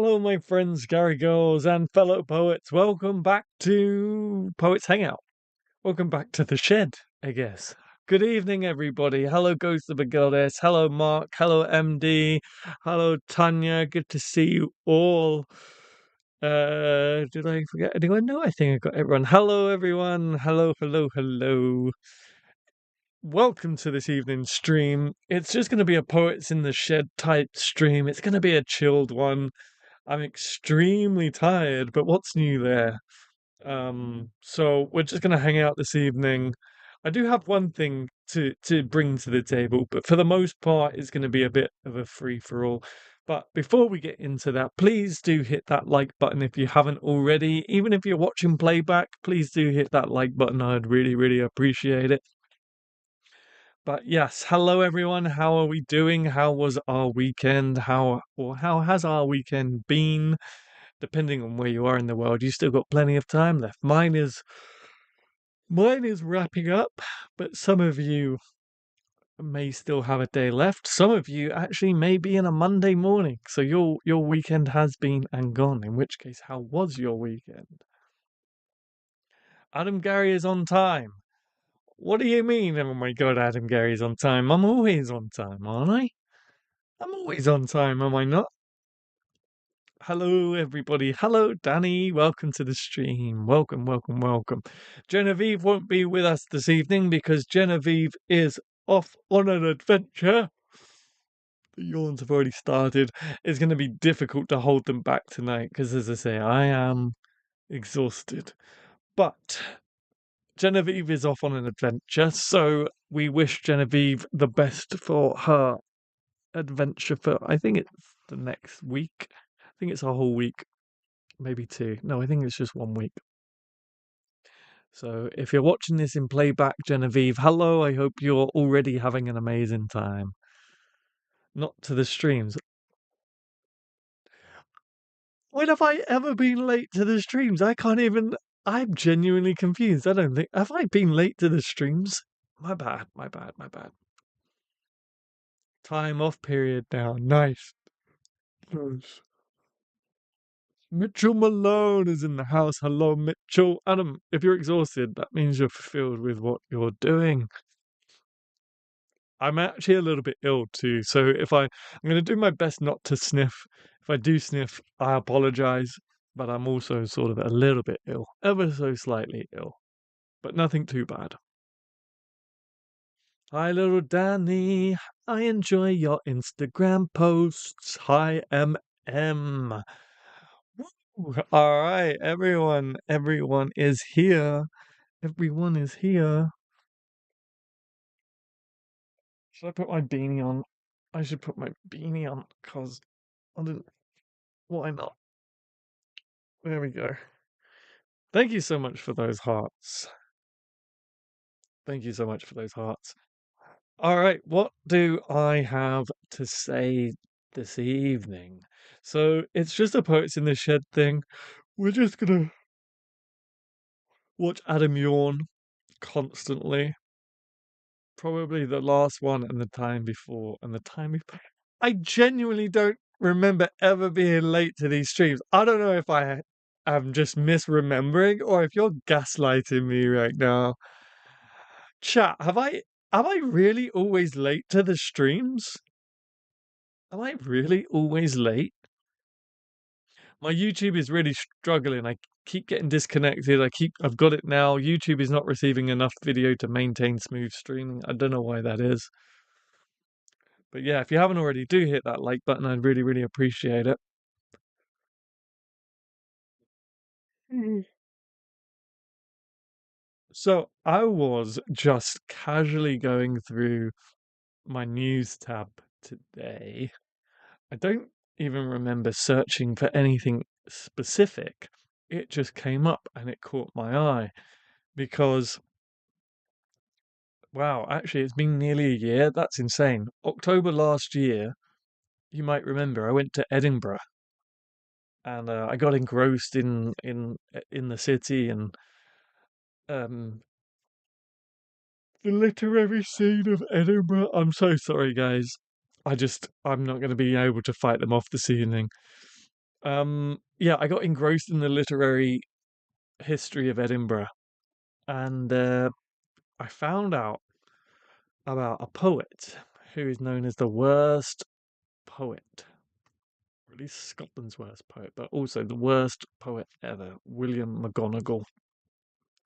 Hello, my friends, Gary Girls, and fellow poets. Welcome back to Poets Hangout. Welcome back to the shed, I guess. Good evening, everybody. Hello, Ghost of a Goddess. Hello, Mark. Hello, MD. Hello, Tanya. Good to see you all. Did I forget anyone? No, I think I got everyone. Hello, everyone. Hello, hello, hello. Welcome to this evening's stream. It's just going to be a Poets in the Shed type stream. It's going to be a chilled one. I'm extremely tired, but what's new there? So we're just gonna hang out this evening. I do have one thing to bring to the table, but for the most part, it's gonna be a bit of a free for all. But before we get into that, please do hit that like button if you haven't already. Even if you're watching playback, please do hit that like button. I'd really, really appreciate it. But yes, hello everyone. How are we doing? How was our weekend? How has our weekend been? Depending on where you are in the world, you still got plenty of time left. Mine is wrapping up, but some of you may still have a day left. Some of you actually may be in a Monday morning, so your weekend has been and gone. In which case, how was your weekend? Adam Gary is on time. What do you mean? Oh my god, Adam Gary's on time. I'm always on time, aren't I? I'm always on time, am I not? Hello, everybody. Hello, Danny. Welcome to the stream. Welcome, welcome, welcome. Genevieve won't be with us this evening because Genevieve is off on an adventure. The yawns have already started. It's going to be difficult to hold them back tonight because, as I say, I am exhausted. But Genevieve is off on an adventure, so we wish Genevieve the best for her adventure for, I think it's the next week. I think it's a whole week. Maybe two. No, I think it's just 1 week. So if you're watching this in playback, Genevieve, hello. I hope you're already having an amazing time. Not to the streams. When have I ever been late to the streams? I can't even. I'm genuinely confused. I don't think. Have I been late to the streams? My bad, my bad, my bad. Time off period now. Nice. Nice. Mitchell Malone is in the house. Hello, Mitchell. Adam, if you're exhausted, that means you're fulfilled with what you're doing. I'm actually a little bit ill too, so I'm going to do my best not to sniff. If I do sniff, I apologize, but I'm also sort of a little bit ill, ever so slightly ill, but nothing too bad. Hi, little Danny. I enjoy your Instagram posts. Hi, MM. All right, everyone. Everyone is here. Everyone is here. Should I put my beanie on? I should put my beanie on because I didn't. Why not? There we go. Thank you so much for those hearts. Thank you so much for those hearts. All right, what do I have to say this evening? So it's just a Poets in the Shed thing. We're just gonna watch Adam yawn constantly. Probably the last one and the time before and the time before. I genuinely don't remember ever being late to these streams. I don't know if I am just misremembering or if you're gaslighting me right now. Chat, am I really always late to the streams? Am I really always late? My YouTube is really struggling. I keep getting disconnected. I've got it now. YouTube is not receiving enough video to maintain smooth streaming. I don't know why that is. But yeah, if you haven't already, do hit that like button. I'd really, really appreciate it. So I was just casually going through my news tab today. I don't even remember searching for anything specific. It just came up and it caught my eye because, wow, actually, it's been nearly a year. That's insane. October last year, you might remember, I went to Edinburgh and I got engrossed in the city and um, the literary scene of Edinburgh. I'm so sorry, guys. I'm not going to be able to fight them off this evening. Yeah, I got engrossed in the literary history of Edinburgh, and I found out about a poet who is known as the worst poet, or at least Scotland's worst poet, but also the worst poet ever, William McGonagall.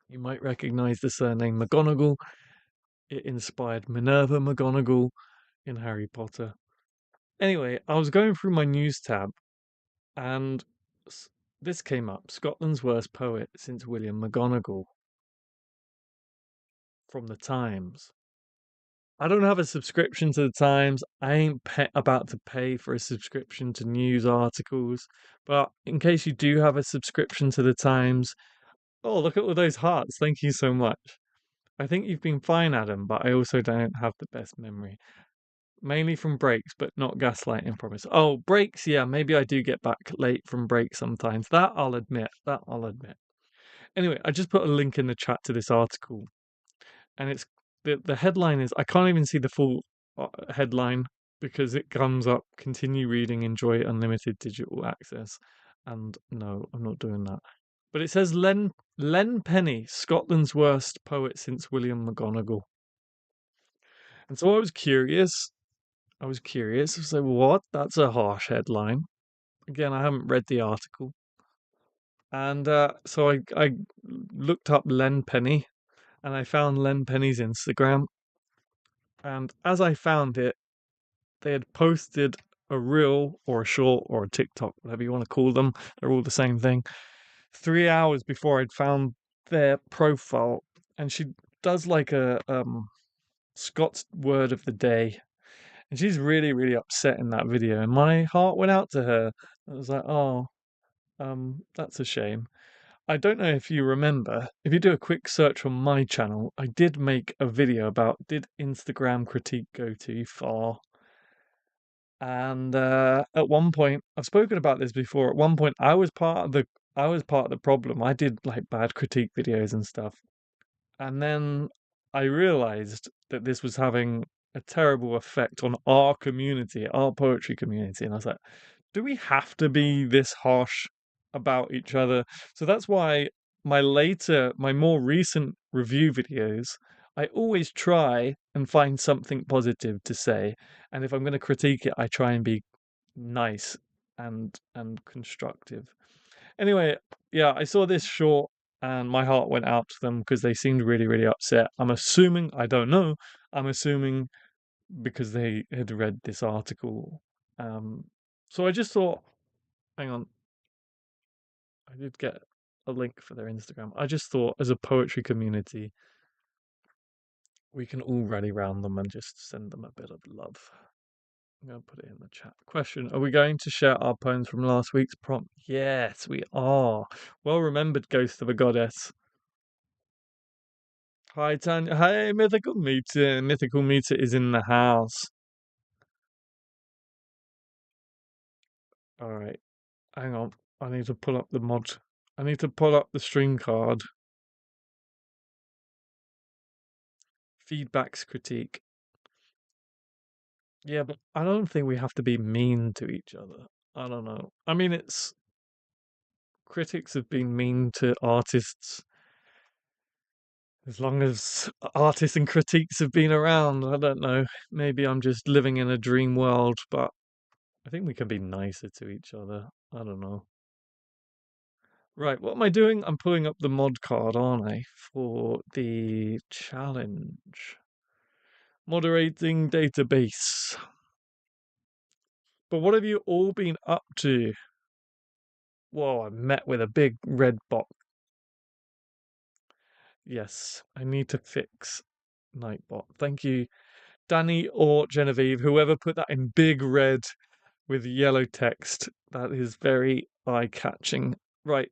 You might recognize the surname McGonagall. It inspired Minerva McGonagall in Harry Potter. Anyway, I was going through my news tab and this came up: Scotland's worst poet since William McGonagall from the Times. I don't have a subscription to the Times. I ain't about to pay for a subscription to news articles. But in case you do have a subscription to the Times, oh, look at all those hearts. Thank you so much. I think you've been fine, Adam, but I also don't have the best memory. Mainly from breaks, but not gaslighting, promise. Oh, breaks, yeah, maybe I do get back late from breaks sometimes. That I'll admit. That I'll admit. Anyway, I just put a link in the chat to this article, and it's the headline is, I can't even see the full headline because it comes up: continue reading, enjoy unlimited digital access. And no, I'm not doing that. But it says Len Penny, Scotland's worst poet since William McGonagall. And so I was curious. I was curious. I was like, what? That's a harsh headline. Again, I haven't read the article. And so I looked up Len Penny, and I found Len Penny's Instagram. And as I found it, they had posted a reel or a short or a TikTok, whatever you want to call them. They're all the same thing. 3 hours before I'd found their profile, and she does like a Scott's word of the day, and she's really really upset in that video, and my heart went out to her. I was like, oh, that's a shame. I don't know if you remember, if you do a quick search on my channel, I did make a video about, did Instagram critique go too far? And at one point, I've spoken about this before. At one point, I was part of the problem. I did like bad critique videos and stuff, and then I realized that this was having a terrible effect on our community, our poetry community, and I was like, do we have to be this harsh about each other? So that's why my more recent review videos, I always try and find something positive to say. And if I'm going to critique it, I try and be nice and constructive. Anyway, yeah, I saw this short and my heart went out to them because they seemed really, really upset. I'm assuming, I don't know, I'm assuming because they had read this article. Um, so I just thought, hang on, I did get a link for their Instagram. I just thought, as a poetry community, we can all rally round them and just send them a bit of love. I'm going to put it in the chat. Question: are we going to share our poems from last week's prompt? Yes, we are. Well remembered, Ghost of a Goddess. Hi, Tanya. Hey, Mythical Meter. Mythical Meter is in the house. All right. Hang on. I need to pull up the mod. I need to pull up the stream card. Feedback's critique. Yeah, but I don't think we have to be mean to each other. I don't know. I mean, it's critics have been mean to artists as long as artists and critiques have been around. I don't know. Maybe I'm just living in a dream world, but I think we can be nicer to each other. I don't know. Right, what am I doing? I'm pulling up the mod card, aren't I, for the challenge. Moderating database. But what have you all been up to? Whoa, I met with a big red box. Yes, I need to fix Nightbot. Thank you, Danny or Genevieve, whoever put that in big red with yellow text. That is very eye-catching. Right.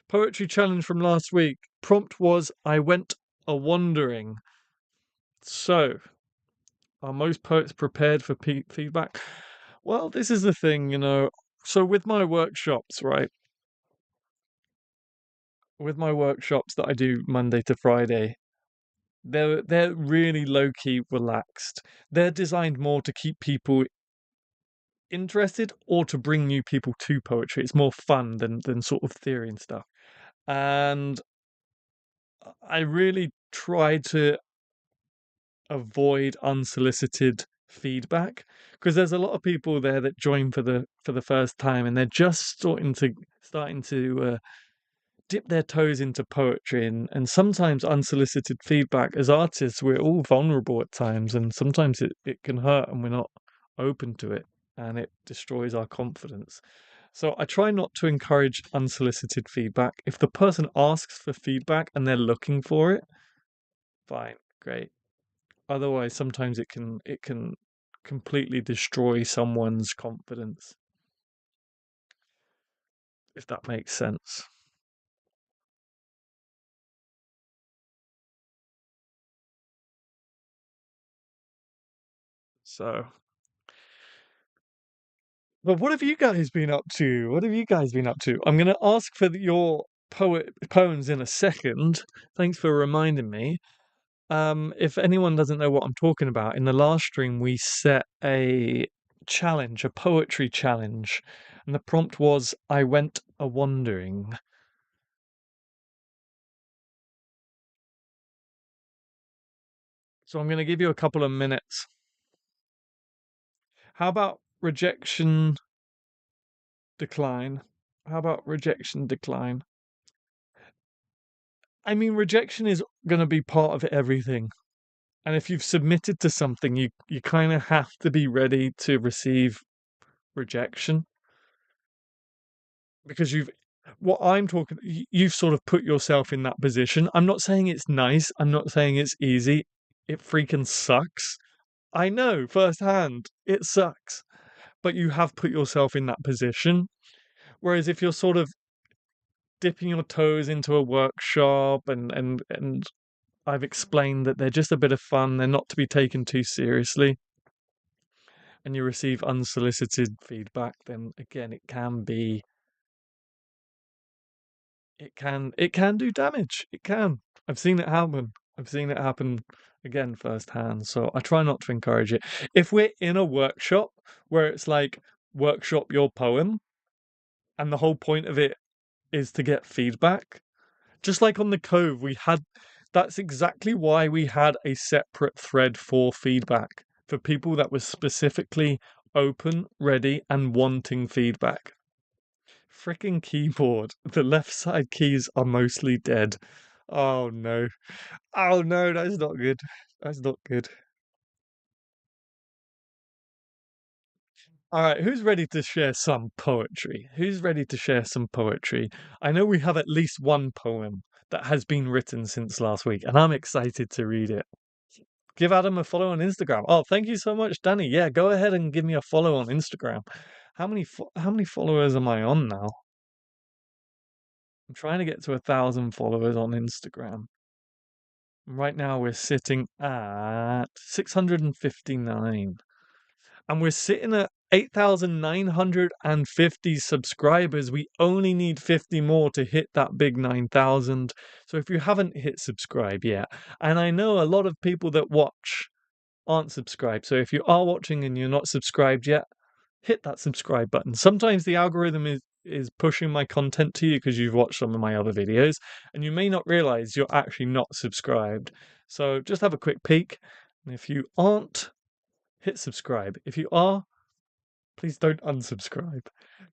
Poetry challenge from last week. Prompt was, I went a-wandering. So, are most poets prepared for feedback? Well, this is the thing, So with my workshops, right? With my workshops that I do Monday to Friday, they're really low key relaxed. They're designed more to keep people interested or to bring new people to poetry. It's more fun than sort of theory and stuff. And I really try to avoid unsolicited feedback because there's a lot of people there that join for the first time and they're just starting to dip their toes into poetry, and sometimes unsolicited feedback as artists, we're all vulnerable at times, and sometimes it can hurt and we're not open to it, and it destroys our confidence. So I try not to encourage unsolicited feedback. If the person asks for feedback and they're looking for it, fine, great. Otherwise, sometimes it can completely destroy someone's confidence, if that makes sense. So, but what have you guys been up to? What have you guys been up to? I'm going to ask for your poems in a second. Thanks for reminding me. If anyone doesn't know what I'm talking about, in the last stream we set a challenge, a poetry challenge, and the prompt was "I went a wandering." So I'm going to give you a couple of minutes. How about rejection decline? How about rejection decline? I mean, rejection is going to be part of everything. And if you've submitted to something, you kind of have to be ready to receive rejection because what I'm talking, you've sort of put yourself in that position. I'm not saying it's nice. I'm not saying it's easy. It freaking sucks. I know firsthand, it sucks. But you have put yourself in that position. Whereas if you're sort of dipping your toes into a workshop and I've explained that they're just a bit of fun, they're not to be taken too seriously, and you receive unsolicited feedback, then again it can do damage. It can. I've seen it happen. I've seen it happen again firsthand. So I try not to encourage it. If we're in a workshop where it's like workshop your poem and the whole point of it is to get feedback, just like on the Cove, that's exactly why we had a separate thread for feedback for people that were specifically open, ready, and wanting feedback. Freaking keyboard. The left side keys are mostly dead. Oh no. Oh no, that's not good. That's not good. All right, who's ready to share some poetry? Who's ready to share some poetry? I know we have at least one poem that has been written since last week, and I'm excited to read it. Give Adam a follow on Instagram. Oh, thank you so much, Danny. Yeah, go ahead and give me a follow on Instagram. How many followers am I on now? I'm trying to get to 1,000 followers on Instagram. Right now we're sitting at 659. And we're sitting at 8,950 subscribers. We only need 50 more to hit that big 9,000. So if you haven't hit subscribe yet, and I know a lot of people that watch aren't subscribed. So if you are watching and you're not subscribed yet, hit that subscribe button. Sometimes the algorithm is pushing my content to you because you've watched some of my other videos and you may not realize you're actually not subscribed. So just have a quick peek. And if you aren't, hit subscribe. If you are, please don't unsubscribe.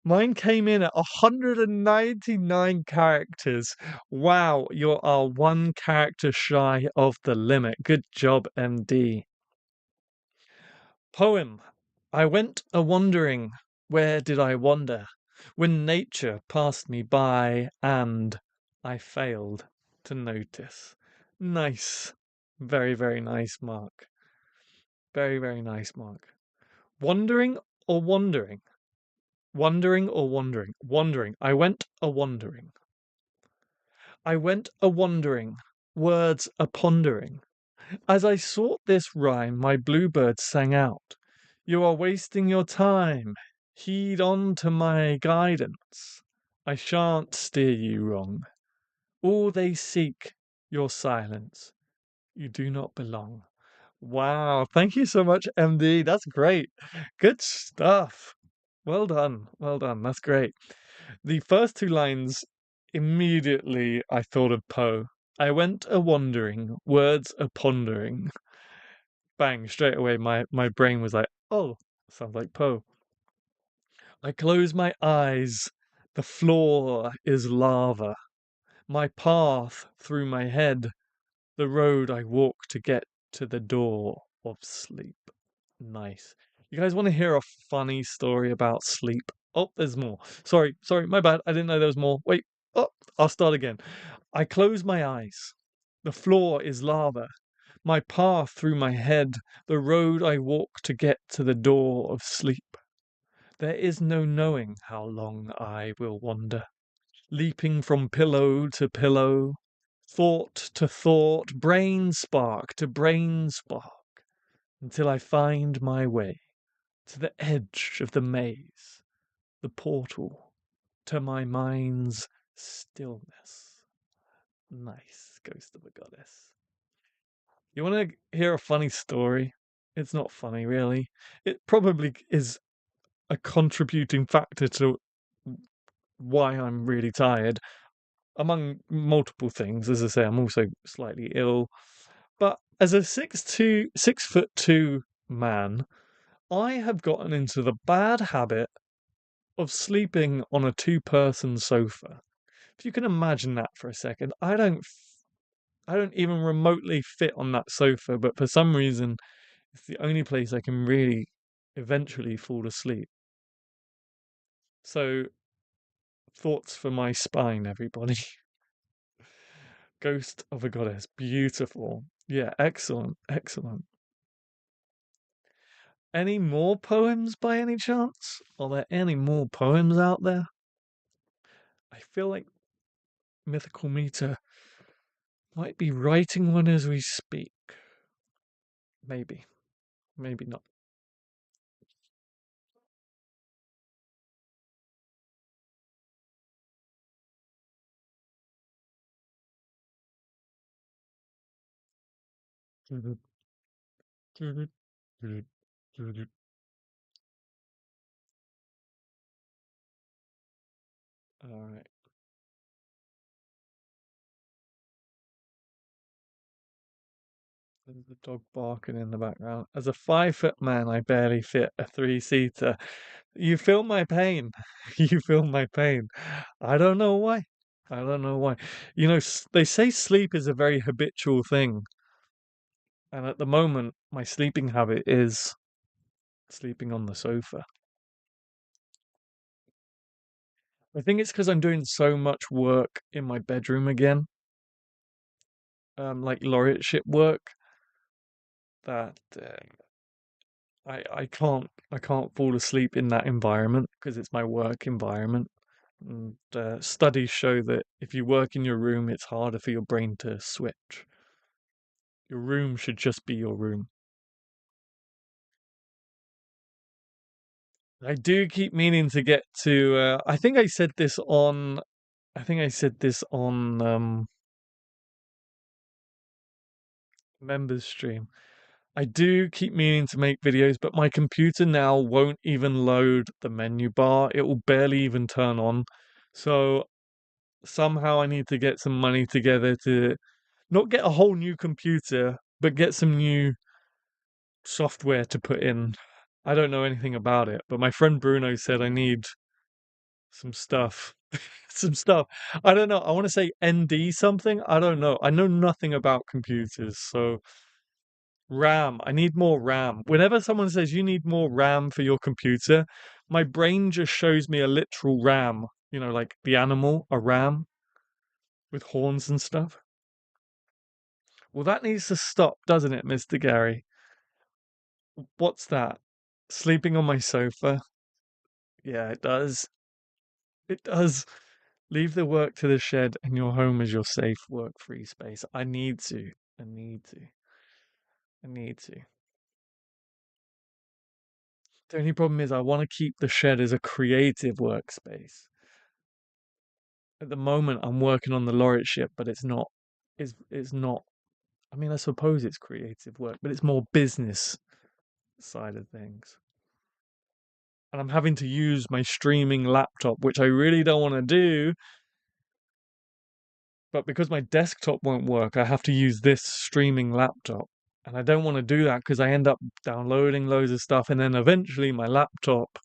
Mine came in at 199 characters. Wow, you are one character shy of the limit. Good job, MD. Poem. I went a wandering. Where did I wander? When nature passed me by and I failed to notice. Nice. Very, very nice, Mark. Very, very nice, Mark. Wandering or wandering? Wandering or wandering? Wandering. I went a wandering. I went a wandering. Words a pondering. As I sought this rhyme, my bluebird sang out, "You are wasting your time. Heed on to my guidance. I shan't steer you wrong. All they seek, your silence. You do not belong." Wow, thank you so much, MD. That's great. Good stuff. Well done. Well done. That's great. The first two lines, immediately I thought of Poe. I went a wandering, words a pondering. Bang, straight away my brain was like, oh, sounds like Poe. I close my eyes. The floor is lava. My path through my head, the road I walk to get to the door of sleep. Nice. You guys want to hear a funny story about sleep? Oh, there's more. Sorry, my bad. I didn't know there was more. Wait. Oh, I'll start again. I close my eyes. The floor is lava. My path through my head, the road I walk to get to the door of sleep. There is no knowing how long I will wander, leaping from pillow to pillow, thought to thought, brain spark to brain spark, until I find my way to the edge of the maze, the portal to my mind's stillness. Nice, Ghost of a Goddess. You want to hear a funny story? It's not funny, really. It probably is a contributing factor to why I'm really tired, among multiple things. As I say, I'm also slightly ill. But as a 6'2" man, I have gotten into the bad habit of sleeping on a two-person sofa. If you can imagine that for a second, I don't even remotely fit on that sofa, but for some reason it's the only place I can really eventually fall asleep. So, thoughts for my spine, everybody. Ghost of a Goddess, beautiful. Yeah, excellent, excellent. Any more poems by any chance? Are there any more poems out there? I feel like Mythical Meter might be writing one as we speak. Maybe, maybe not. All right. There's the dog barking in the background. As a 5 foot man, I barely fit a three-seater. You feel my pain. You feel my pain. I don't know why. I don't know why. You know, they say sleep is a very habitual thing. And at the moment, my sleeping habit is sleeping on the sofa. I think it's because I'm doing so much work in my bedroom again, like laureateship work, that I can't fall asleep in that environment because it's my work environment. And studies show that if you work in your room, it's harder for your brain to switch. Your room should just be your room. I do keep meaning to get to. I think I said this on. I think I said this on members stream. I do keep meaning to make videos, but my computer now won't even load the menu bar. It will barely even turn on. So somehow I need to get some money together to not get a whole new computer, but get some new software to put in. I don't know anything about it, but my friend Bruno said I need some stuff. Some stuff. I don't know. I want to say ND something. I don't know. I know nothing about computers, so RAM. I need more RAM. Whenever someone says you need more RAM for your computer, my brain just shows me a literal ram, like the animal, a ram with horns and stuff. Well, that needs to stop, doesn't it, Mr. Gary? What's that? Sleeping on my sofa? Yeah, it does. It does. Leave the work to the shed and your home is your safe work-free space. I need to. I need to. I need to. The only problem is I want to keep the shed as a creative workspace. At the moment, I'm working on the laureateship, but it's not. It's not. I mean, I suppose it's creative work, but it's more business side of things. and I'm having to use my streaming laptop, which I really don't want to do. But because my desktop won't work, I have to use this streaming laptop. And I don't want to do that because I end up downloading loads of stuff, and then eventually my laptop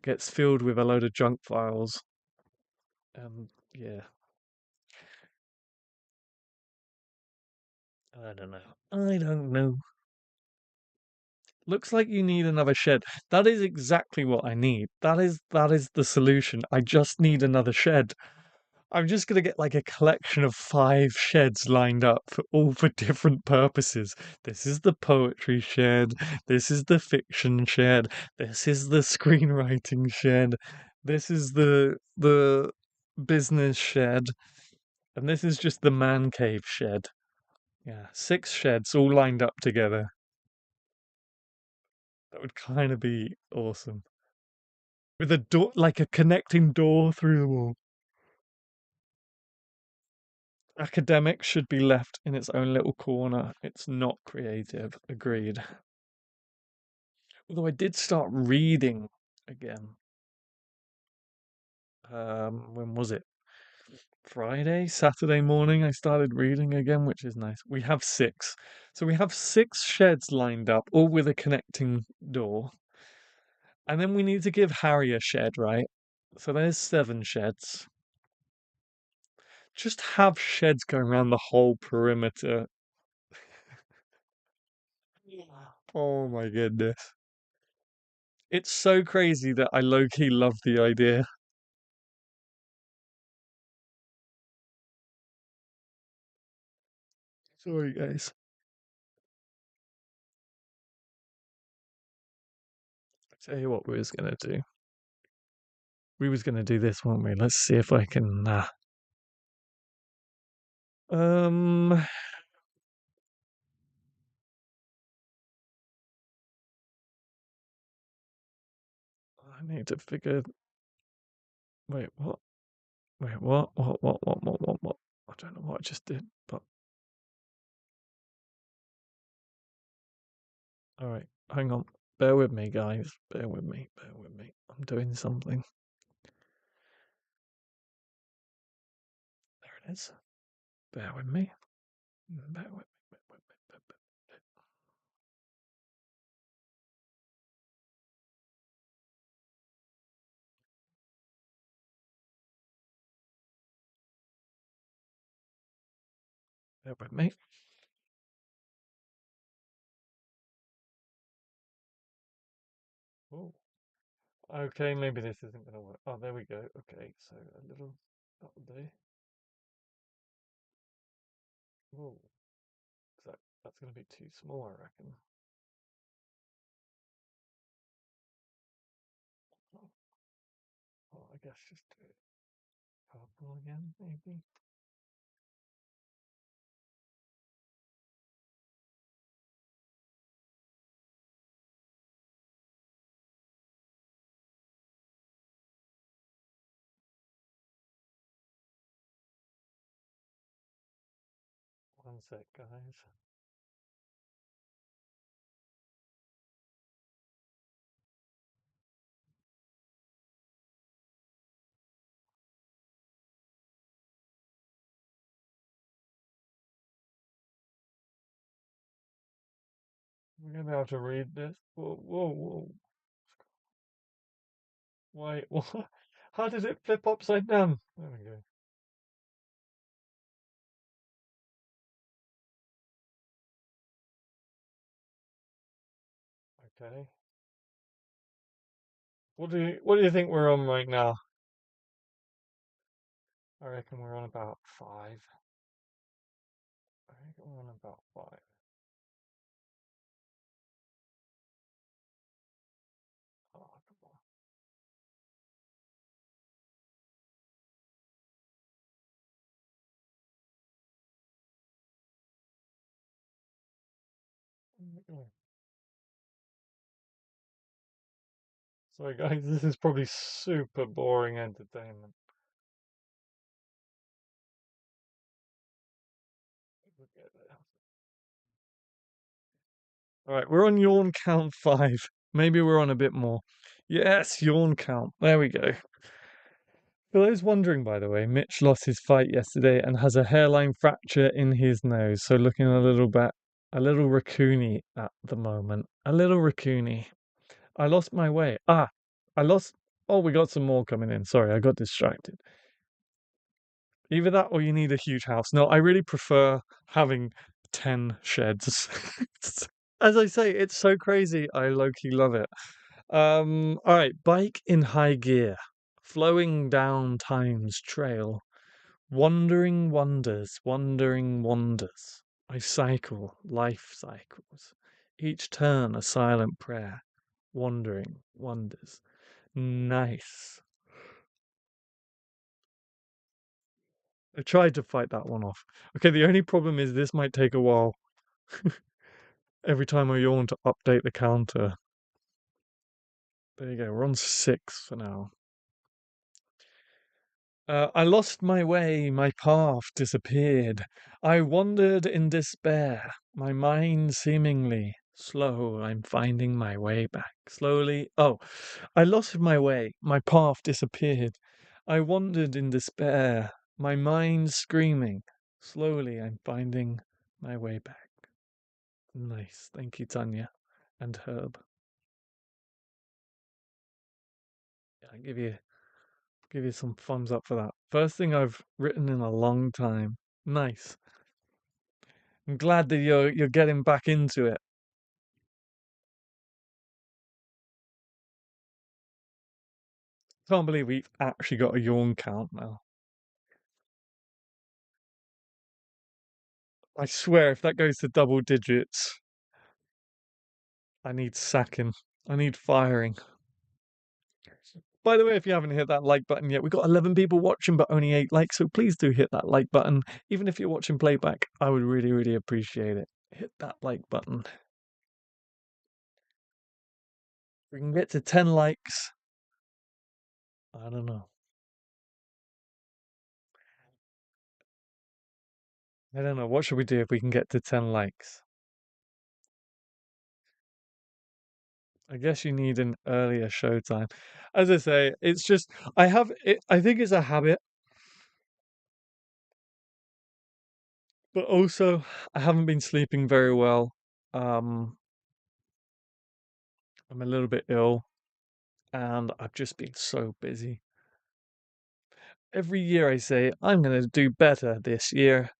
gets filled with a load of junk files. Yeah, I don't know. I don't know. Looks like you need another shed. That is exactly what I need. That is the solution. I just need another shed. I'm just gonna get like a collection of 5 sheds lined up, all for different purposes. This is the poetry shed. This is the fiction shed. This is the screenwriting shed. This is the business shed, and this is just the man cave shed. Yeah, 6 sheds all lined up together. That would kind of be awesome. With a door, like a connecting door through the wall. Academic should be left in its own little corner. It's not creative. Agreed. Although I did start reading again. When was it? Friday, Saturday morning, I started reading again, which is nice. We have 6. So we have 6 sheds lined up, all with a connecting door. And then we need to give Harry a shed, right? So there's 7 sheds. Just have sheds going around the whole perimeter. Oh my goodness. It's so crazy that I low-key love the idea. Sorry, guys. I tell you what we was gonna do. We was gonna do this, weren't we? Let's see if I can. Um, I need to figure. Wait, what? Wait, what? What? I don't know what I just did, but all right. Hang on. Bear with me, guys. Bear with me. Bear with me. I'm doing something. There it is. Bear with me. Bear with me. Bear with me. Bear with me. Bear with me. Oh. Okay, maybe this isn't gonna work. Oh, there we go. Okay, so a little that'll do. Oh, that's gonna be too small, I reckon. Oh, well, I guess just do it purple again, maybe. One sec, guys. We're gonna have to read this. Whoa, whoa, whoa. Wait, what? How does it flip upside down? There we go. Okay. What do you think we're on right now? I reckon we're on about 5. I reckon we're on about 5. Oh, come on. Sorry, guys, this is probably super boring entertainment. All right, we're on yawn count 5. Maybe we're on a bit more. Yes, yawn count. There we go. For those wondering, by the way, Mitch lost his fight yesterday and has a hairline fracture in his nose, so looking a little raccoony at the moment. A little raccoony. I lost my way. I lost. Oh, we got some more coming in. Sorry, I got distracted. Either that or you need a huge house. No, I really prefer having 10 sheds. As I say, it's so crazy. I low-key love it. All right, bike in high gear, flowing down time's trail, wandering wonders. I cycle, life cycles, each turn a silent prayer, wandering wonders. Nice. I tried to fight that one off. Okay, the only problem is this might take a while. Every time I yawn to update the counter. There you go, we're on 6 for now. I lost my way, my path disappeared. I wandered in despair, my mind seemingly slow. I'm finding my way back slowly. Oh, I lost my way, my path disappeared. I wandered in despair, my mind screaming. Slowly, I'm finding my way back. Nice. Thank you, Tanya and Herb. Yeah, give you some thumbs up for that. First thing I've written in a long time. Nice. I'm glad that you're getting back into it. Can't believe we've actually got a yawn count now. I swear, if that goes to double digits, I need sacking. I need firing. By the way, if you haven't hit that like button yet, we've got 11 people watching, but only 8 likes, so please do hit that like button. Even if you're watching playback, I would really, really appreciate it. Hit that like button. If we can get to 10 likes, I don't know. I don't know. What should we do if we can get to 10 likes? I guess you need an earlier showtime. As I say, it's just I think it's a habit, but also I haven't been sleeping very well. Um, I'm a little bit ill and I've just been so busy. Every year I say I'm going to do better this year,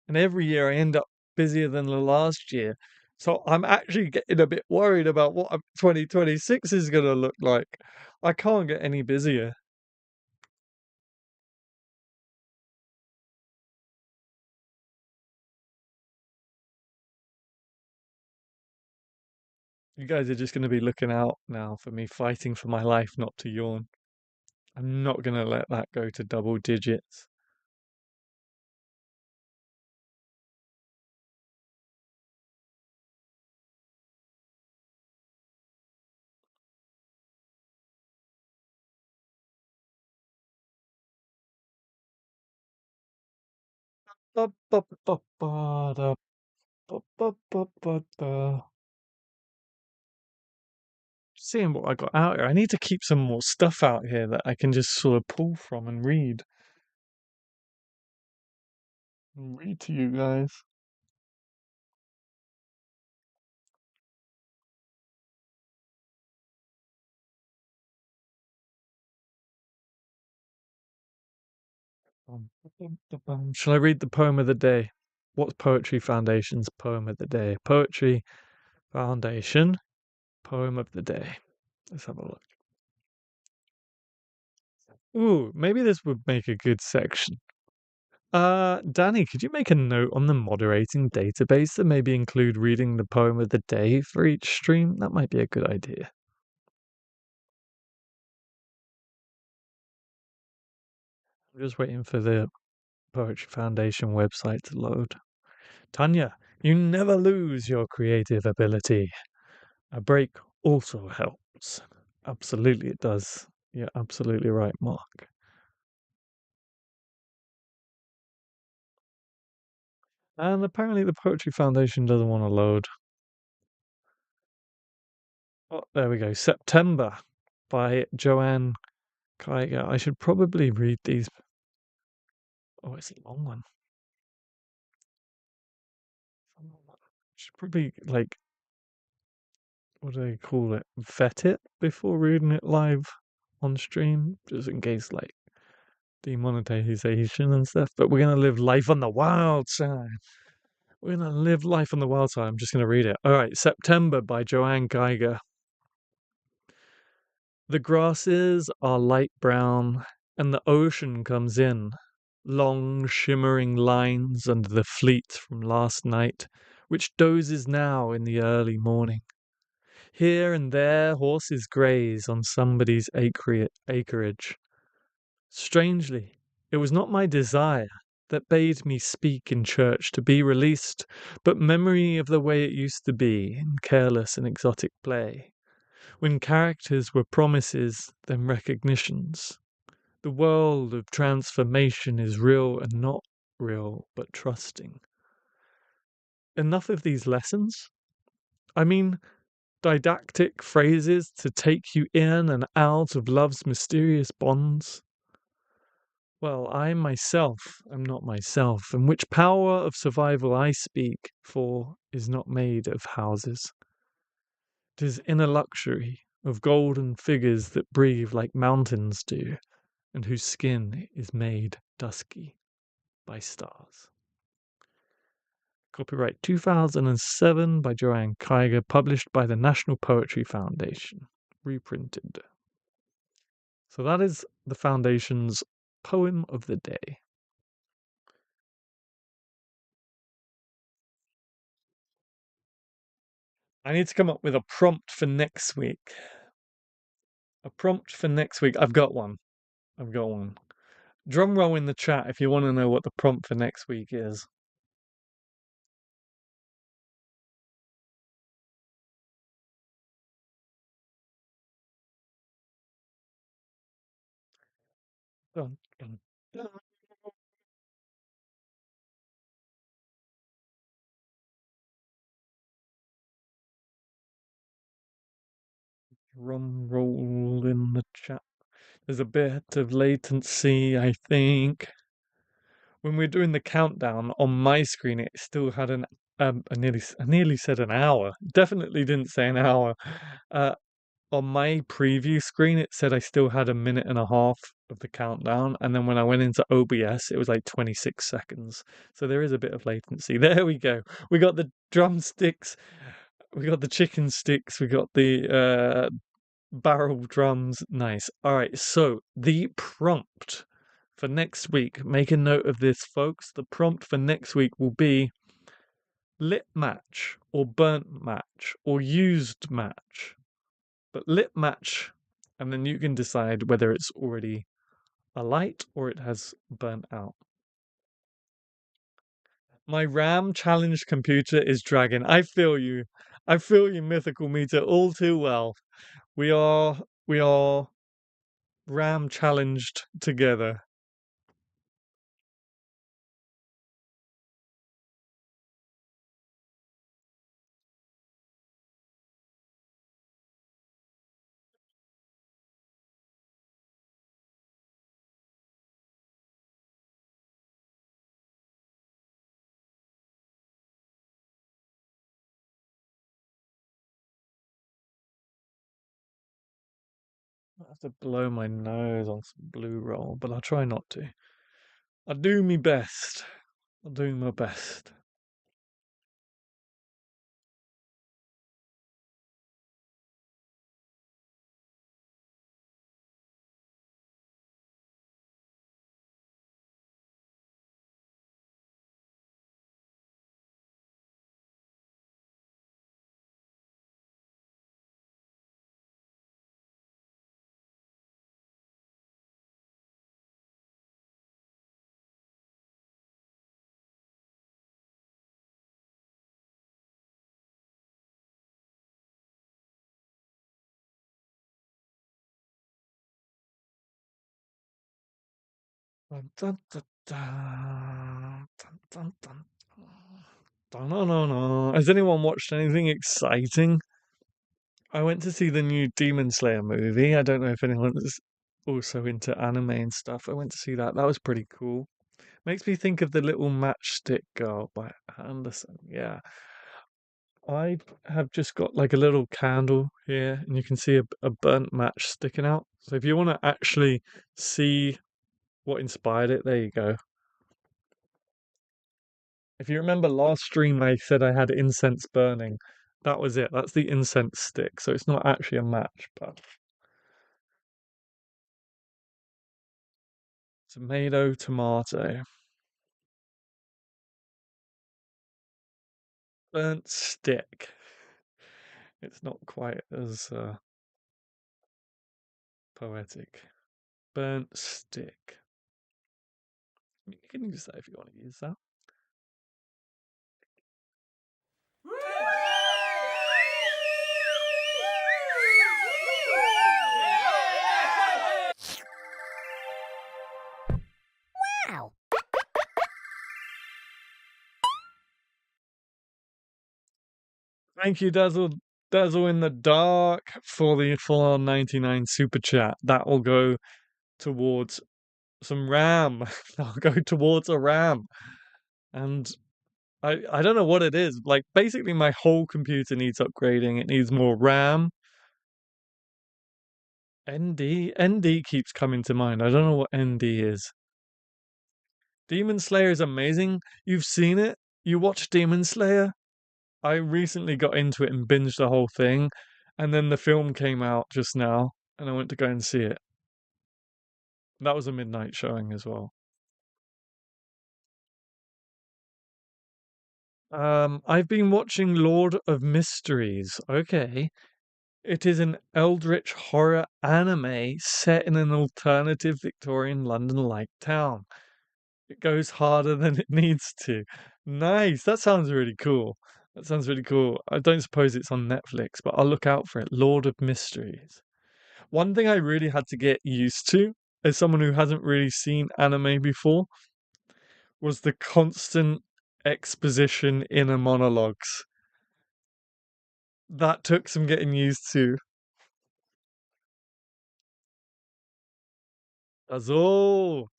and every year I end up busier than the last year. So I'm actually getting a bit worried about what 2026 is going to look like. I can't get any busier. You guys are just going to be looking out now for me fighting for my life not to yawn. I'm not going to let that go to double digits. Seeing what I got out here, I need to keep some more stuff out here that I can just sort of pull from and read to you guys. Shall I read the poem of the day? What's Poetry Foundation's poem of the day? Poetry Foundation, poem of the day. Let's have a look. Ooh, maybe this would make a good section. Danny, could you make a note on the moderating database and maybe include reading the poem of the day for each stream? That might be a good idea. I'm just waiting for the Poetry Foundation website to load. Tanya, you never lose your creative ability. A break also helps. Absolutely, it does. You're absolutely right, Mark. And apparently, the Poetry Foundation doesn't want to load. Oh, there we go. September by Joanne Kaiga. I should probably read these. Oh, it's a long one. Should probably like, what do they call it? Vet it before reading it live on stream, just in case like demonetization and stuff. But we're gonna live life on the wild side. We're gonna live life on the wild side. I'm just gonna read it. All right, September by Joanne Geiger. The grasses are light brown, and the ocean comes in, long shimmering lines under the fleet from last night, which dozes now in the early morning. Here and there horses graze on somebody's acreage. Strangely, it was not my desire that bade me speak in church to be released, but memory of the way it used to be in careless and exotic play, when characters were promises, then recognitions. The world of transformation is real and not real, but trusting. Enough of these lessons? I mean, didactic phrases to take you in and out of love's mysterious bonds? Well, I myself am not myself, and which power of survival I speak for is not made of houses. 'Tis inner luxury of golden figures that breathe like mountains do, and whose skin is made dusky by stars. Copyright 2007 by Joanne Kaiger, published by the National Poetry Foundation, reprinted. So that is the Foundation's poem of the day. I need to come up with a prompt for next week. A prompt for next week. I've got one. I've got one. Drum roll in the chat if you want to know what the prompt for next week is. Dun, dun, dun. Drum roll in the chat. There's a bit of latency, I think. When we are doing the countdown on my screen, it still had I nearly said an hour. Definitely didn't say an hour. On my preview screen, it said I still had a minute and a half of the countdown, and then when I went into OBS, it was like 26 seconds. So there is a bit of latency. There we go. We got the drumsticks, we got the chicken sticks, we got the barrel drums. Nice. All right. So the prompt for next week, make a note of this, folks. The prompt for next week will be lit match or burnt match or used match. But lit match, and then you can decide whether it's already alight or it has burnt out. My RAM challenged computer is dragging. I feel you. I feel you, Mythical Meter, all too well. We are RAM challenged together. I have to blow my nose on some blue roll, but I'll try not to. I'll do my best. I'll do my best. Dun, dun, dun, dun, dun, dun, dun. Dun, dun, dun, dun. Has anyone watched anything exciting? I went to see the new Demon Slayer movie. I don't know if anyone's also into anime and stuff. I went to see that. That was pretty cool. Makes me think of the little matchstick girl by Anderson. Yeah. I have just got like a little candle here, and you can see a burnt match sticking out. So if you want to actually see what inspired it, there you go. If you remember last stream, I said I had incense burning. That was it. That's the incense stick. So it's not actually a match, but tomato, tomato, burnt stick. It's not quite as poetic. Burnt stick. You can use that if you want to use that. Wow. Thank you, Dazzle. Dazzle in the dark for the full 99 super chat. That will go towards some RAM. That'll go towards a RAM. And I don't know what it is. Like basically my whole computer needs upgrading. It needs more RAM. ND keeps coming to mind. I don't know what ND is. Demon Slayer is amazing. You've seen it? You watched Demon Slayer? I recently got into it and binged the whole thing, and then the film came out just now, and I went to go and see it. That was a midnight showing as well. I've been watching Lord of Mysteries. Okay. It is an eldritch horror anime set in an alternative Victorian London-like town. It goes harder than it needs to. Nice. That sounds really cool. That sounds really cool. I don't suppose it's on Netflix, but I'll look out for it. Lord of Mysteries. One thing I really had to get used to, as someone who hasn't really seen anime before, was the constant exposition inner monologues. That took some getting used to. Azul,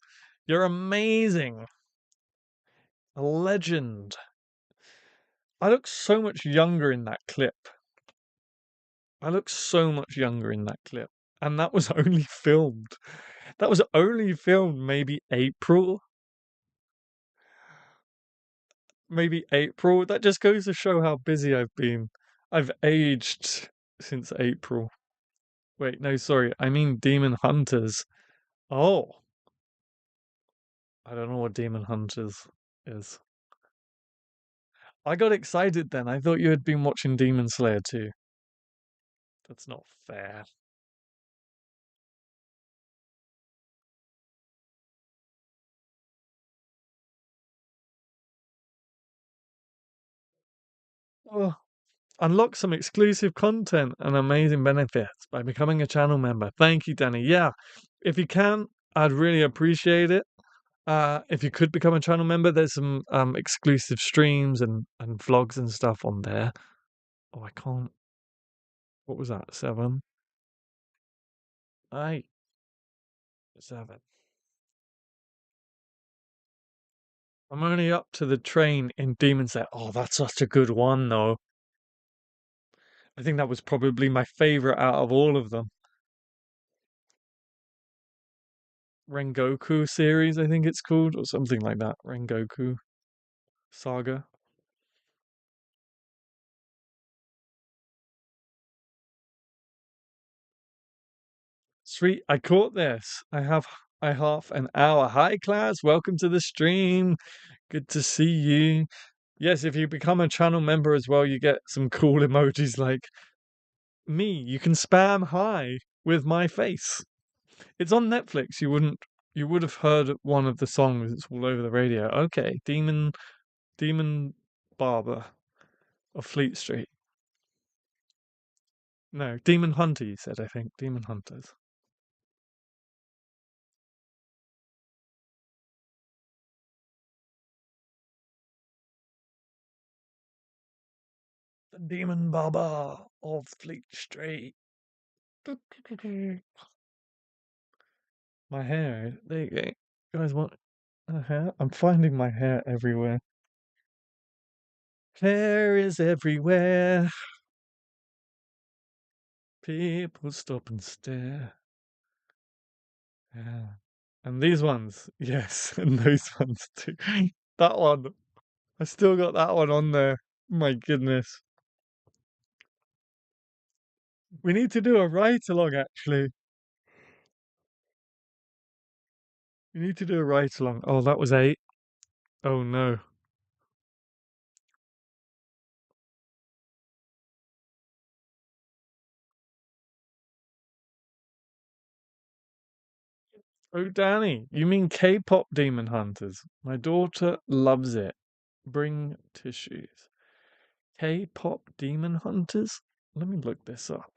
you're amazing. A legend. I look so much younger in that clip. I look so much younger in that clip. And that was only filmed. That was only filmed maybe April. Maybe April. That just goes to show how busy I've been. I've aged since April. Wait, no, sorry. I mean Demon Hunters. Oh, I don't know what Demon Hunters is. I got excited then. I thought you had been watching Demon Slayer too. That's not fair. Oh, unlock some exclusive content and amazing benefits by becoming a channel member. Thank you, Danny. Yeah, if you can, I'd really appreciate it. If you could become a channel member, there's some exclusive streams and vlogs and stuff on there. Oh, I can't. What was that? 7, 8, 7. I'm only up to the train in Demon Slayer. Oh, that's such a good one, though. I think that was probably my favorite out of all of them. Rengoku series, I think it's called, or something like that. Rengoku saga. Sweet, I caught this. I have an hour. Hi class, welcome to the stream. Good to see you. Yes, if you become a channel member as well, you get some cool emojis like me. You can spam hi with my face. It's on Netflix. You would have heard one of the songs. It's all over the radio. Okay, Demon Barber of Fleet Street. No, Demon Hunter, you said, I think. Demon Hunters. The Demon Barber. of Fleet Street. My hair. There you go. You guys want a hair? I'm finding my hair everywhere. Hair is everywhere. People stop and stare. Yeah. And these ones, yes, and those ones too. That one, I still got that one on there. My goodness. We need to do a ride along, actually. We need to do a ride along. Oh, that was 8. Oh no. Oh, Danny, you mean K-pop Demon Hunters? My daughter loves it. Bring tissues. K-pop Demon Hunters? Let me look this up.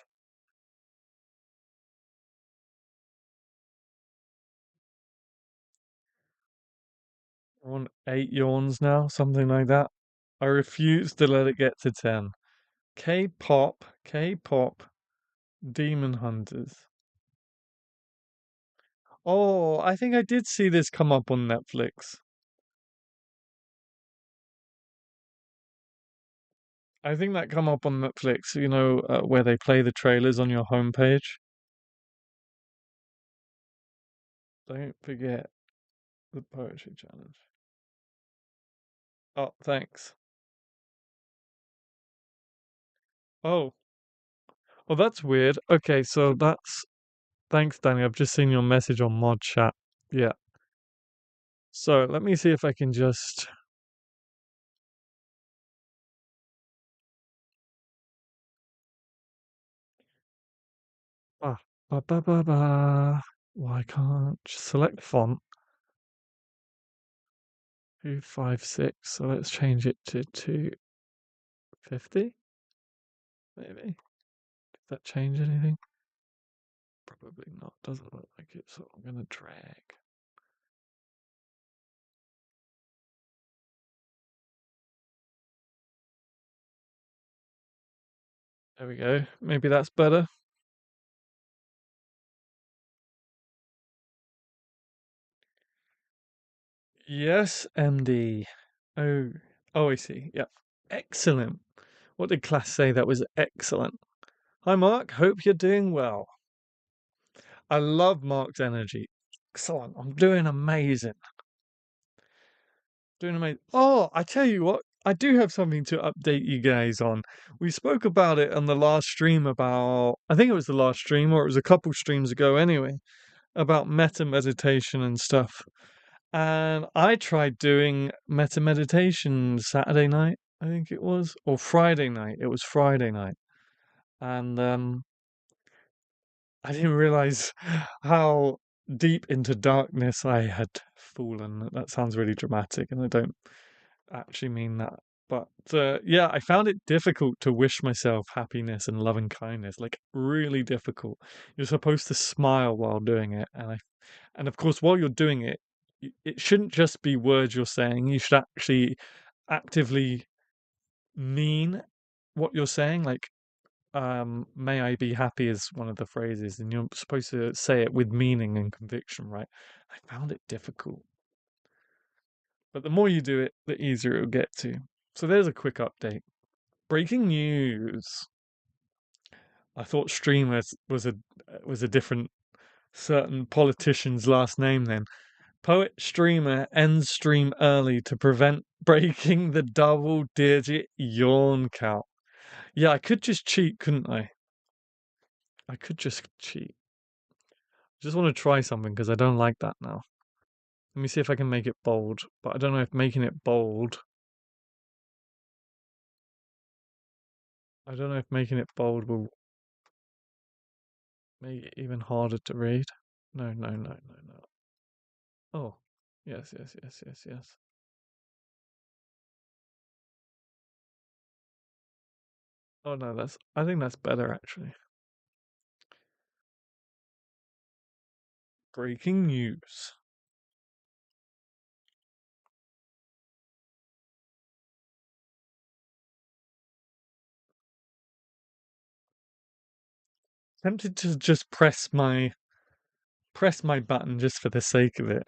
I want 8 yawns now, something like that. I refuse to let it get to 10. K-pop Demon Hunters. Oh, I think I did see this come up on Netflix. I think that come up on Netflix, where they play the trailers on your homepage. Don't forget the poetry challenge. Oh, thanks. Oh, well, that's weird. Okay, so thanks, Danny. I've just seen your message on mod chat. Yeah. So let me see if I can just. Ah, ba ba ba ba. Why can't select font 256? So let's change it to 250. Maybe. Did that change anything? Probably not. Doesn't look like it. So I'm gonna drag. There we go. Maybe that's better. Yes, MD. Oh, oh, I see. Yeah. Excellent. What did class say? That was excellent. Hi, Mark. Hope you're doing well. I love Mark's energy. Excellent. I'm doing amazing. Doing amazing. Oh, I tell you what, I do have something to update you guys on. We spoke about it on the last stream about, I think it was the last stream, or it was a couple streams ago anyway, about meta meditation and stuff. And I tried doing meta meditation Saturday night, I think it was, or Friday night. It was Friday night. And I didn't realize how deep into darkness I had fallen. That sounds really dramatic, and I don't actually mean that. But yeah, I found it difficult to wish myself happiness and love and kindness. Like really difficult. You're supposed to smile while doing it, and of course, while you're doing it, it shouldn't just be words you're saying. You should actually actively mean what you're saying. Like, may I be happy is one of the phrases, and you're supposed to say it with meaning and conviction, right? I found it difficult. But the more you do it, the easier it'll get to. So there's a quick update. Breaking news. I thought streamer was a different certain politician's last name then. Poet streamer ends stream early to prevent breaking the double-digit yawn count. Yeah, I could just cheat, couldn't I? I could just cheat. I just want to try something because I don't like that now. Let me see if I can make it bold, but I don't know if making it bold. I don't know if making it bold will make it even harder to read. No, no, no, no, no. Oh, yes, yes, yes, yes, yes. Oh no, I think that's better actually. Breaking news. tempted to just press my button just for the sake of it.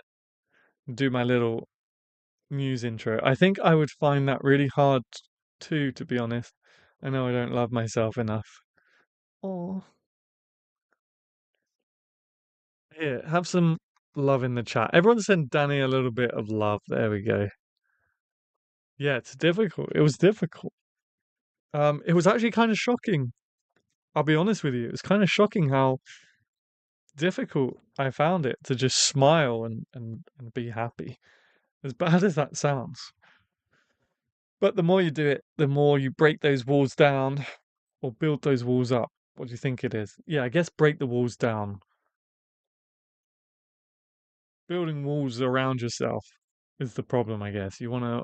Do my little Muse intro. I think I would find that really hard too, to be honest. I know I don't love myself enough. Oh, here, have some love in the chat. Everyone send Danny a little bit of love. There we go. Yeah, it's difficult. It was difficult. It was actually kind of shocking. I'll be honest with you. It was kind of shocking how difficult I found it to just smile and be happy. As bad as that sounds. But the more you do it, the more you break those walls down or build those walls up. What do you think it is? Yeah, I guess break the walls down. Building walls around yourself is the problem, I guess. We want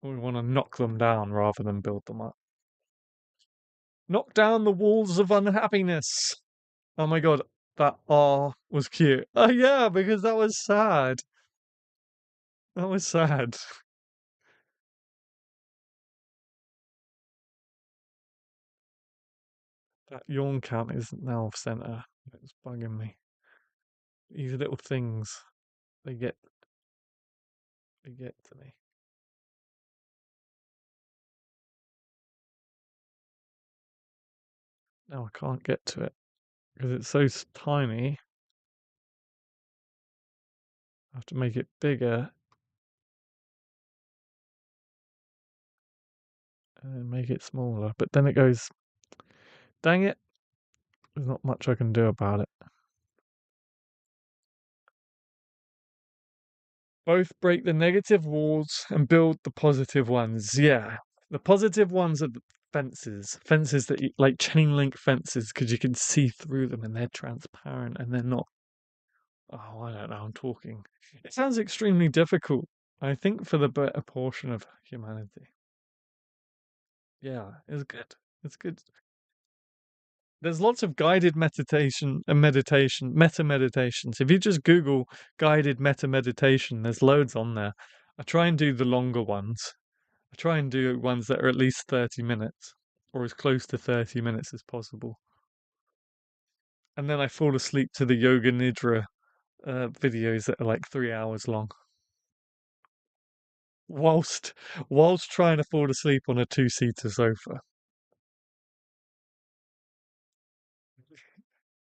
to knock them down rather than build them up. Knock down the walls of unhappiness. Oh my god, that R was cute. Oh yeah, because that was sad. That was sad. That yawn count is now off center. It's bugging me. These little things, they get they get to me. No, I can't get to it because it's so tiny. I have to make it bigger and then make it smaller. But then it goes, dang it, there's not much I can do about it. Both break the negative walls and build the positive ones. Yeah. The positive ones are the fences that like chain link fences because you can see through them and they're transparent and they're not. Oh, I don't know. I'm talking. It sounds extremely difficult, I think, for the better portion of humanity. Yeah, it's good. It's good. There's lots of guided meditation and meta meditations. If you just Google guided meta meditation, there's loads on there. I try and do the longer ones. I try and do ones that are at least 30 minutes or as close to 30 minutes as possible. And then I fall asleep to the yoga nidra videos that are like 3 hours long. Whilst whilst trying to fall asleep on a two-seater sofa.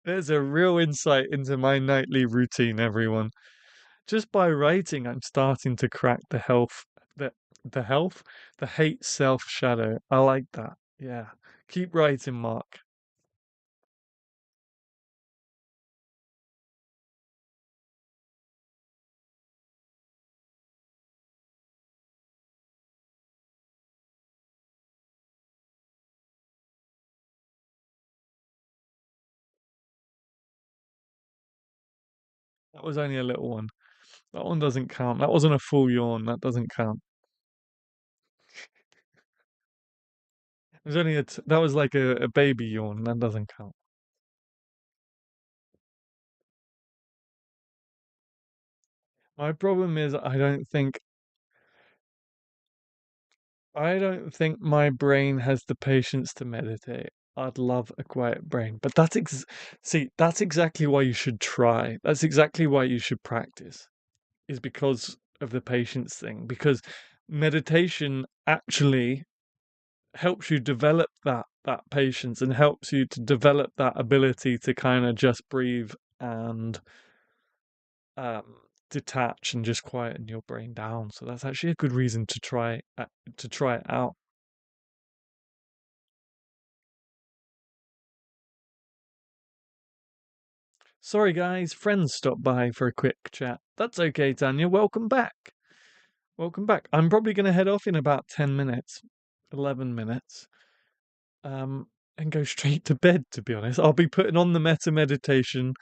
There's a real insight into my nightly routine, everyone. Just by writing, I'm starting to crack the the health, the hate self shadow. I like that. Yeah. Keep writing, Mark. That was only a little one. That one doesn't count. That wasn't a full yawn. That doesn't count. It was only that was like a baby yawn. That doesn't count. My problem is I don't think my brain has the patience to meditate. I'd love a quiet brain, but that's exactly why you should try. That's exactly why you should practice. Is because of the patience thing. Because meditation actually helps you develop that patience and helps you to develop that ability to kind of just breathe and um, detach and just quieten your brain down. So that's actually a good reason to try it out. Sorry, guys, friends stopped by for a quick chat. That's okay, Tanya. Welcome back. Welcome back. I'm probably going to head off in about 10 minutes, 11 minutes, and go straight to bed, to be honest. I'll be putting on the meta meditation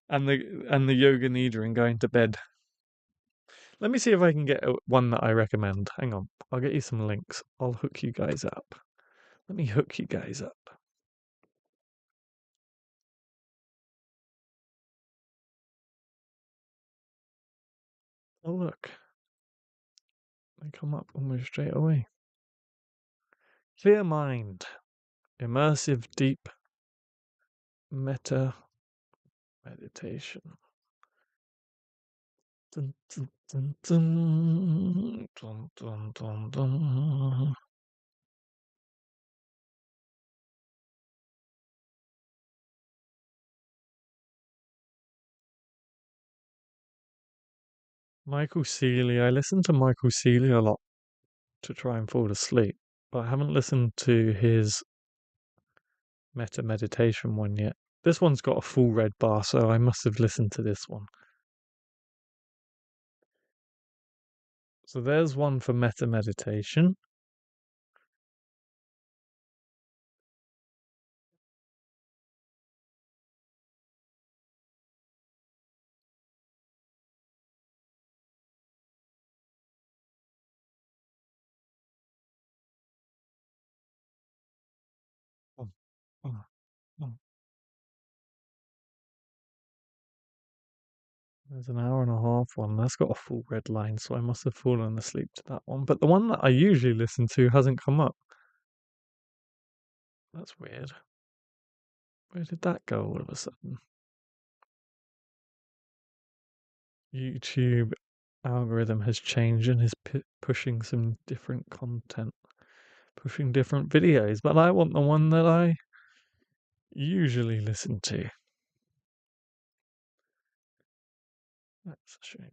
and the yoga nidra and going to bed. Let me see if I can get one that I recommend. Hang on. I'll get you some links. I'll hook you guys up. Let me hook you guys up. Oh, look. They come up almost straight away. Clear mind. Immersive, deep meta meditation. Dun, dun, dun, dun, dun, dun, dun, dun. Michael Seeley. I listen to Michael Seeley a lot to try and fall asleep, but I haven't listened to his meta meditation one yet. This one's got a full red bar, so I must have listened to this one. So there's one for meta meditation. Oh, oh, oh. There's an hour and a half one. That's got a full red line, so I must have fallen asleep to that one. But the one that I usually listen to hasn't come up. That's weird. Where did that go all of a sudden? YouTube algorithm has changed and is pushing some different content, pushing different videos. But I want the one that I usually listen to. That's a shame.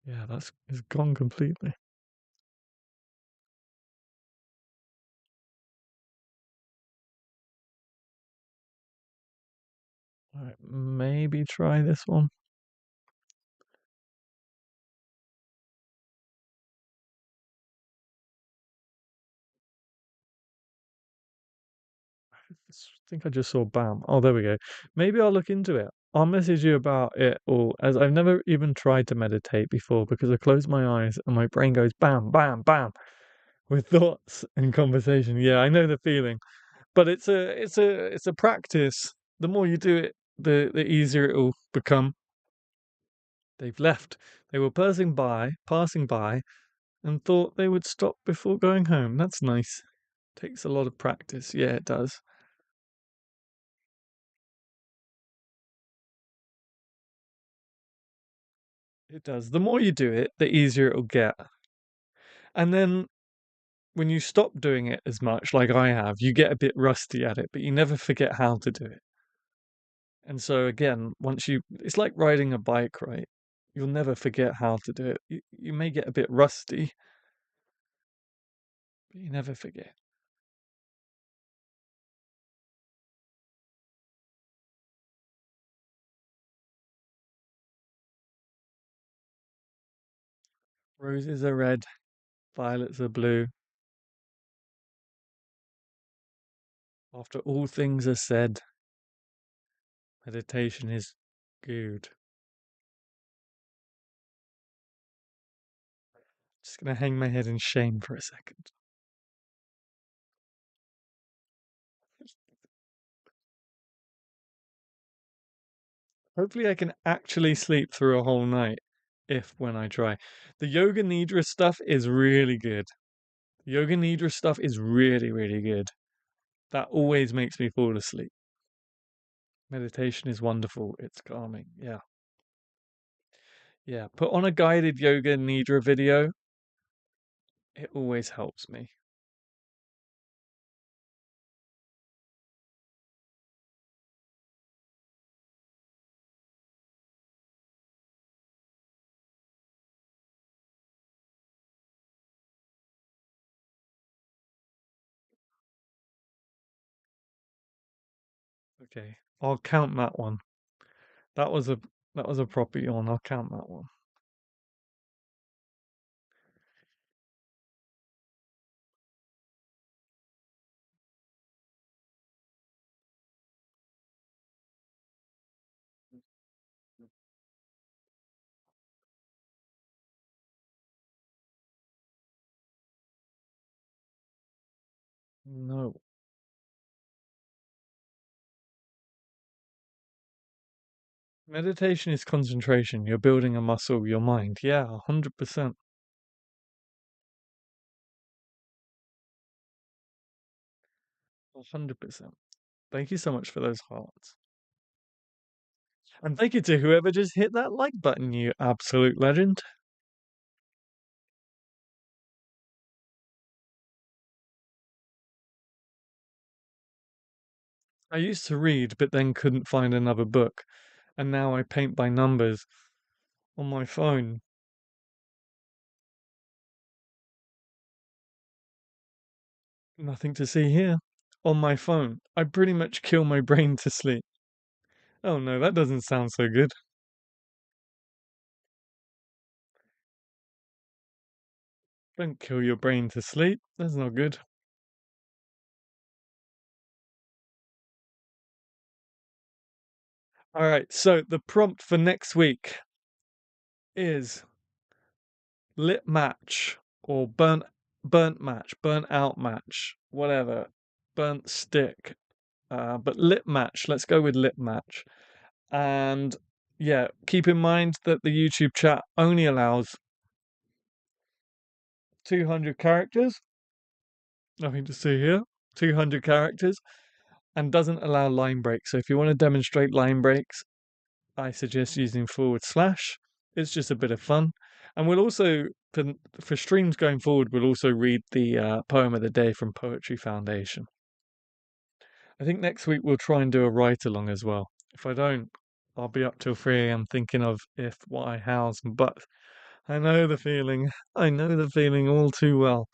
Yeah, it's gone completely. Alright, maybe try this one. I think I just saw BAM. Oh, there we go. Maybe I'll look into it. I'll message you about it, or as I've never even tried to meditate before because I close my eyes and my brain goes bam, bam, bam with thoughts and conversation. Yeah, I know the feeling. But it's a practice. The more you do it, the easier it will become. They've left. They were passing by, and thought they would stop before going home. That's nice. Takes a lot of practice. Yeah, it does. It does. The more you do it, the easier it'll get. And then when you stop doing it as much, like I have, you get a bit rusty at it, but you never forget how to do it. And so again, it's like riding a bike, right? You'll never forget how to do it. You may get a bit rusty, but you never forget. Roses are red, violets are blue. After all things are said, meditation is good. Just gonna hang my head in shame for a second. Hopefully, I can actually sleep through a whole night if when I try. The Yoga Nidra stuff is really good. The Yoga Nidra stuff is really, really good. That always makes me fall asleep. Meditation is wonderful. It's calming. Yeah. Yeah. Put on a guided Yoga Nidra video. It always helps me. Okay. I'll count that one. That was a that was a proper yawn. I'll count that one. No. Meditation is concentration. You're building a muscle, your mind. Yeah, 100%. 100%. Thank you so much for those hearts. And thank you to whoever just hit that like button, you absolute legend. I used to read, but then couldn't find another book, and now I paint by numbers on my phone. Nothing to see here. On my phone. I pretty much kill my brain to sleep. Oh no, that doesn't sound so good. Don't kill your brain to sleep. That's not good. Alright, so the prompt for next week is lit match or burnt out match, whatever. Burnt stick. But lit match. Let's go with lit match. And yeah, keep in mind that the YouTube chat only allows 200 characters. Nothing to see here. 200 characters and doesn't allow line breaks. So if you want to demonstrate line breaks, I suggest using forward slash. It's just a bit of fun. And we'll also, for streams going forward, we'll also read the poem of the day from Poetry Foundation. I think next week we'll try and do a write along as well. If I don't, I'll be up till 3 a.m. thinking of if, why, hows, and buts. I know the feeling. I know the feeling all too well.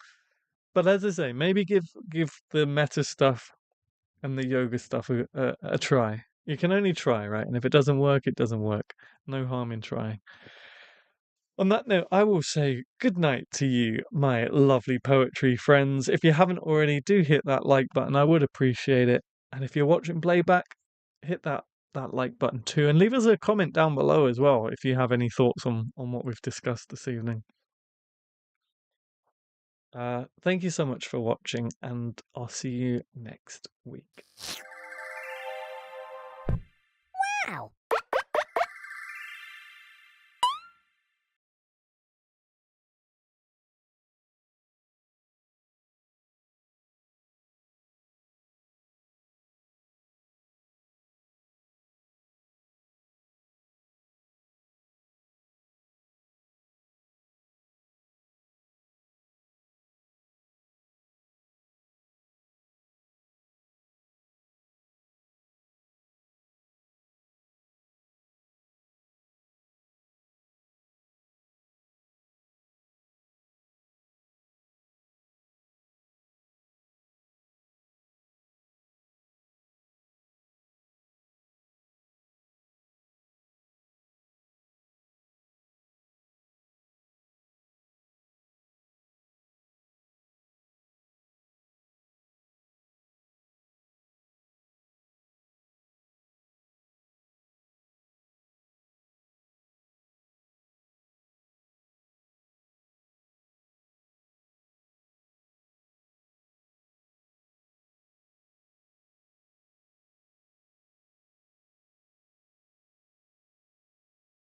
But as I say, maybe give the meta stuff and the yoga stuff a try. You can only try, right? And if it doesn't work, it doesn't work. No harm in trying. On that note, I will say good night to you, my lovely poetry friends. If you haven't already, do hit that like button. I would appreciate it. And if you're watching playback, hit that like button too, and leave us a comment down below as well if you have any thoughts on what we've discussed this evening. Thank you so much for watching, and I'll see you next week. Wow.